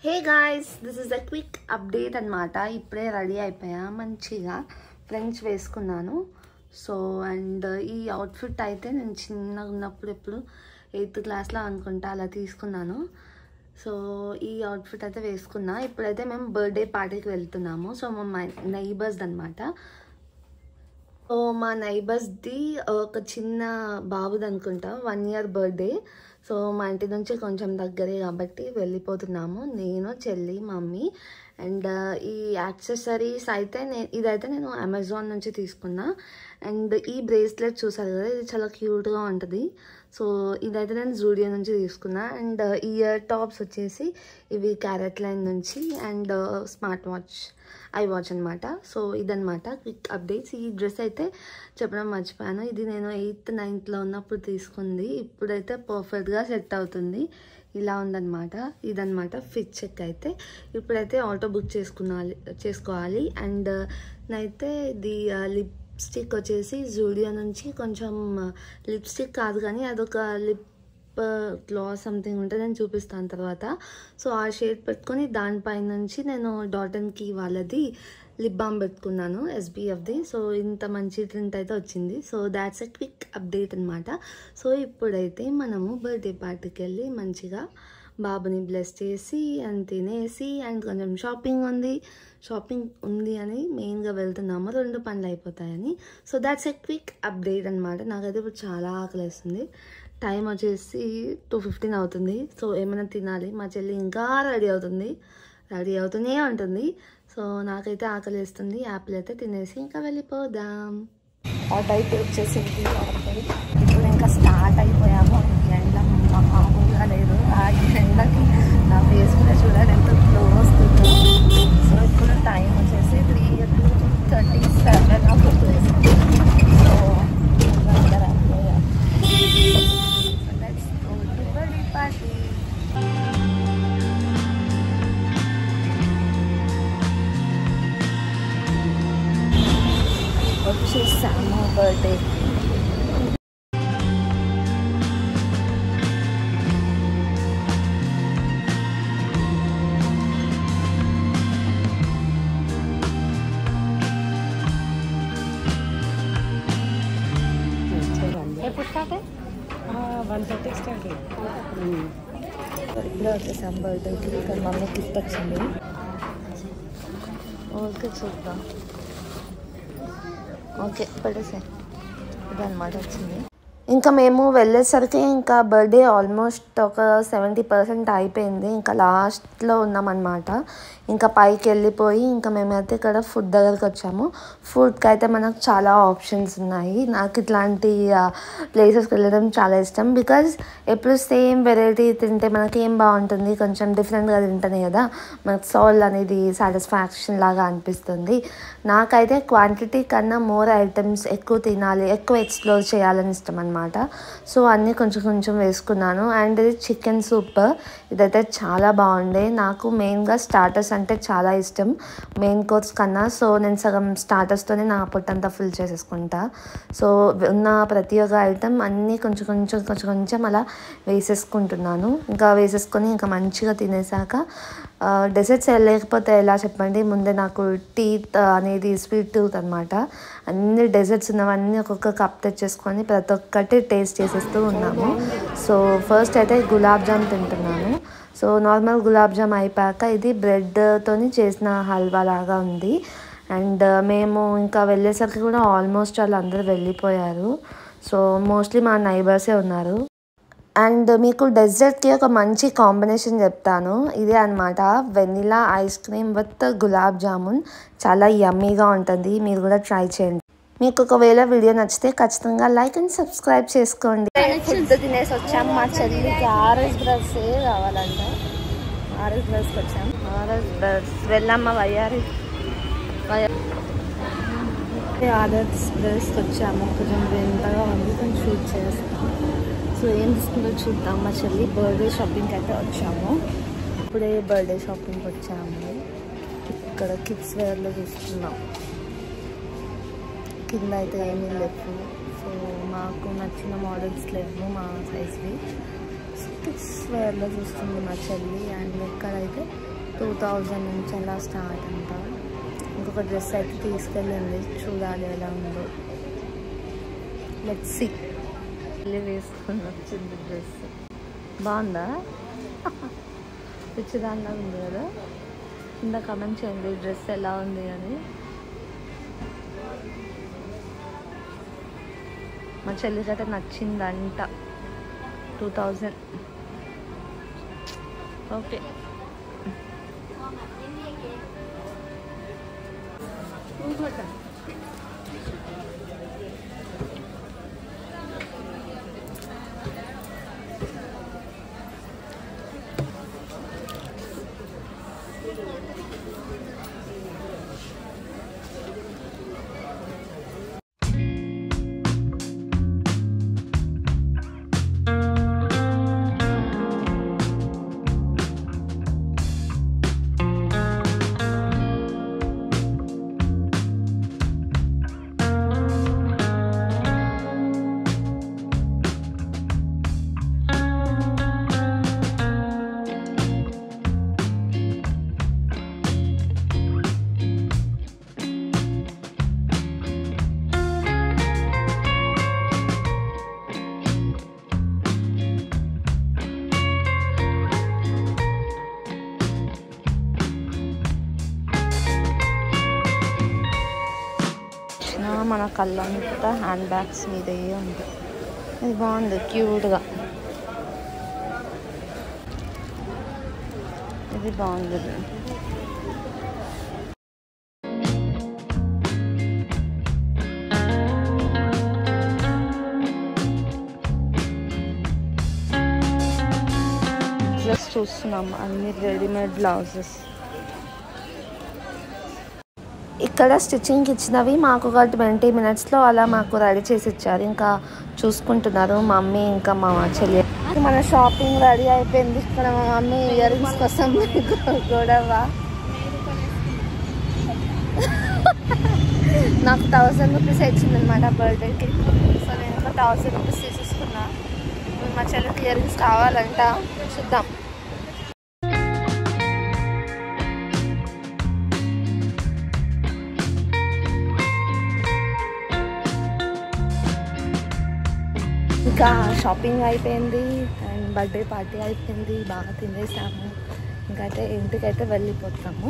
Hey guys, this is a quick update అన్నమాట. ఇప్పుడే ready అయిపోయా, మంచిగా ఫ్రెంచ్ వేసుకున్నాను. సో అండ్ ఈ అవుట్ఫిట్ అయితే నేను చిన్నగా ఉన్నప్పుడు ఎప్పుడు 8th క్లాస్లో అనుకుంటా అలా తీసుకున్నాను. సో ఈ అవుట్ఫిట్ అయితే వేసుకున్నా. ఇప్పుడైతే మేము బర్త్డే పార్టీకి వెళ్తున్నాము. సో మా నైబర్స్ది అనమాట. సో మా నైబర్స్ది ఒక చిన్న బాబుది అనుకుంటా, 1 year బర్త్డే. సో మా ఇంటి నుంచి కొంచెం దగ్గరే కాబట్టి వెళ్ళిపోతున్నాము, నేను, చెల్లి, మమ్మీ. అండ్ ఈ యాక్సెసరీస్ అయితే ఇదైతే నేను అమెజాన్ నుంచి తీసుకున్నా. అండ్ ఈ బ్రేస్లెట్ చూసారు కదా, ఇది చాలా క్యూట్గా ఉంటుంది. సో ఇదైతే నేను జూడియో నుంచి తీసుకున్నా. అండ్ ఇయర్ టాప్స్ వచ్చేసి ఇవి క్యారెట్ లైన్ నుంచి. And smart watch, I watch అనమాట. సో ఇదనమాట క్విక్ అప్డేట్స్. ఈ డ్రెస్ అయితే చెప్పడం మర్చిపోయాను, ఇది నేను 8th 9thలో ఉన్నప్పుడు తీసుకుంది. ఇప్పుడైతే పర్ఫెక్ట్గా సెట్ అవుతుంది. ఇలా ఉందన్నమాట. ఇదనమాట ఫిట్ చెక్. అయితే ఇప్పుడైతే ఆటో బుక్ చేసుకోవాలి. అండ్ నైతే ఇది లిప్స్టిక్ వచ్చేసి జూడియో నుంచి, కొంచెం లిప్స్టిక్ కాదు కానీ అదొక లిప్ గ్లాస్ సంథింగ్ ఉంటుంది, నేను చూపిస్తాను తర్వాత. సో ఆ షేడ్ పెట్టుకొని దానిపైన నుంచి నేను డాట్ అండ్ కీ వాళ్ళది లిప్ బామ్ పెట్టుకున్నాను, SPFది. సో ఇంత మంచి ప్రింట్ అయితే వచ్చింది. So that's a quick update అనమాట. సో ఇప్పుడైతే మనము బర్త్డే పార్టీకి వెళ్ళి మంచిగా బాబుని బ్లెస్ చేసి అండ్ తినేసి అండ్ కొంచెం షాపింగ్ ఉంది అని మెయిన్గా వెళ్తున్నాము, 2 పనులు అయిపోతాయని. So that's a quick update అనమాట. నాకైతే ఇప్పుడు చాలా ఆకలిస్తుంది. టైం వచ్చేసి 2:15 అవుతుంది. సో ఏమైనా తినాలి. మా చెల్లి ఇంకా రెడీ అవుతూనే ఉంటుంది. సో నాకైతే ఆకలి వేస్తుంది. యాపిల్ అయితే తినేసి ఇంకా వెళ్ళిపోదాం. ఆర్డర్ అయితే వచ్చేసింది. ఇప్పుడు ఇంకా స్టార్ట్ అయిపోయాము. ఎండ మామూలుగా లేదు. ఆ ఎండకి నా ఫేస్ కూడా చూడాలి ఎంత గ్లో వస్తుందో. సో ఇప్పుడు టైం వచ్చేసి 3:37 అవుతుంది. సో అందరూ అయిపోయాం. Let's go to birthday party. వచ్చేసాము బర్త్డే. ఎప్పుడు స్టార్ట్ 1:30 స్టార్ట్. ఇప్పుడే వచ్చేసాం బర్త్డేకి. ఇక్కడ మమ్మీ గిఫ్ట్ వచ్చింది. ఓకే చూద్దాం. ఓకే పడేసే. ఇదన్నమాట వచ్చింది. ఇంకా మేము వెళ్ళేసరికి ఇంకా బర్త్డే ఆల్మోస్ట్ ఒక 70% అయిపోయింది. ఇంకా లాస్ట్లో ఉన్నామన్నమాట. ఇంకా పైకి వెళ్ళిపోయి ఇంకా మేమైతే ఇక్కడ ఫుడ్ దగ్గరికి వచ్చాము. ఫుడ్కి అయితే మనకు చాలా ఆప్షన్స్ ఉన్నాయి. నాకు ఇట్లాంటి ప్లేసెస్కి వెళ్ళడం చాలా ఇష్టం. బికాజ్ ఎప్పుడు సేమ్ వెరైటీ తింటే మనకి ఏం బాగుంటుంది, కొంచెం డిఫరెంట్గా తింటేనే కదా మనకు సోల్ అనేది సాటిస్ఫాక్షన్ లాగా అనిపిస్తుంది. నాకైతే క్వాంటిటీ కన్నా మోర్ ఐటమ్స్ ఎక్కువ తినాలి, ఎక్కువ ఎక్స్ప్లోర్ చేయాలని ఇష్టం అనమాట. సో అన్నీ కొంచెం వేసుకున్నాను. అండ్ ఇది చికెన్ సూప్. ఇదైతే చాలా బాగుండే. నాకు మెయిన్గా స్టార్టర్స్ అంటే చాలా ఇష్టం, మెయిన్ కోర్స్ కన్నా. సో నేను సగం స్టార్టర్స్తోనే నా పొట్టంతా ఫుల్ చేసేసుకుంటా. సో ఉన్న ప్రతి ఒక్క ఐటమ్ అన్నీ కొంచెం అలా వేసేసుకుంటున్నాను. ఇంకా వేసేసుకొని ఇంకా మంచిగా తినేసాక డెజర్ట్స్ లేకపోతే ఎలా చెప్పండి. ముందే నాకు టీత్ అనేది స్వీట్ టూత్ అనమాట. అన్ని డెజర్ట్స్ ఉన్నవన్నీ ఒక్కొక్క కప్ తెచ్చేసుకొని ప్రతి ఒక్కటి టేస్ట్ చేసేస్తూ ఉన్నాము. సో ఫస్ట్ అయితే గులాబ్ జామ్ తింటున్నాను. సో నార్మల్ గులాబ్ జామ్ అయిపోయాక ఇది బ్రెడ్తోని చేసిన హల్వా లాగా ఉంది. అండ్ మేము ఇంకా వెళ్ళేసరికి కూడా ఆల్మోస్ట్ వాళ్ళందరూ వెళ్ళిపోయారు. సో మోస్ట్లీ మా నైబర్సే ఉన్నారు. అండ్ మీకు డెజర్ట్కి ఒక మంచి కాంబినేషన్ చెప్తాను. ఇదే అనమాట, vanilla ice cream with gulab jamun. చాలా యమ్మీగా ఉంటుంది. మీరు కూడా ట్రై చేయండి. మీకు ఒకవేళ వీడియో నచ్చితే ఖచ్చితంగా లైక్ అండ్ సబ్స్క్రైబ్ చేసుకోండి. ఫుడ్ తినేసి వచ్చాము. మా చెల్లికి RS బ్రష్ కావాలంట. RS బ్రష్కి వచ్చాము. RS బ్రష్ వెళ్ళమ్మా వయ్యారి. RS బ్రష్కి వచ్చాము. కొంచెం వింతగా ఉంది, కొంచెం షూట్ చేస్తాము. సో ఏం తీసుకుంటో చూద్దాం. మా చెల్లి బర్త్డే షాపింగ్కి అయితే వచ్చాము. ఇప్పుడే బర్త్డే షాపింగ్కి వచ్చాము. ఇక్కడ కిడ్స్ వేర్లో తీసుకున్నాం. కింద అయితే ఏమీ లేవు. సో మాకు నచ్చిన మోడల్స్ లేవు మా సైజ్వి. కిడ్స్ వేర్లో చూస్తుంది మా చెల్లి. అండ్ ఇక్కడైతే 2000 నుంచి అలా స్టార్ట్ అంట. ఇంకొక డ్రెస్ అయితే తీసుకెళ్ళింది, చూడాలి ఎలా ఉందో. Let's see. వెళ్ళి వేసుకొని వచ్చింది డ్రెస్. బాగుందా? పిచ్చిదానిలా ఉంది కదా. కింద కమెంట్ చేయండి డ్రెస్ ఎలా ఉంది అని. మా చెల్లికైతే నచ్చిందంట. 2000. ఓకే. మన కళ్ళంతా హ్యాండ్ బ్యాగ్స్ మీదే ఉంది. ఇది బాగుంది, క్యూట్గా. ఇది బాగుంది. డ్రెస్ చూస్తున్నాం, అన్ని రెడీమేడ్ బ్లౌజెస్. ఇక్కడ స్టిచ్చింగ్కి ఇచ్చినవి మాకు ఒక 20 minutesలో అలా మాకు రెడీ చేసి ఇచ్చారు. ఇంకా చూసుకుంటున్నారు మమ్మీ ఇంకా మా చెల్లి. మన షాపింగ్ రెడీ అయిపోయింది. ఇక్కడ మా మమ్మీ ఇయర్ రింగ్స్ కోసం గొడవ. నాకు 1000 రూపీస్ ఇచ్చింది అనమాట బర్త్డేకి. సో నేను ఒక 1000 రూపీస్ తీసేసుకున్నా. మా చెల్లికి ఇయర్ రింగ్స్ కావాలంట, చూద్దాం. ఇంకా షాపింగ్ అయిపోయింది అండ్ బర్త్డే పార్టీ అయిపోయింది. బాగా తినేసాము. ఇంకైతే ఇంటికైతే వెళ్ళిపోతాము.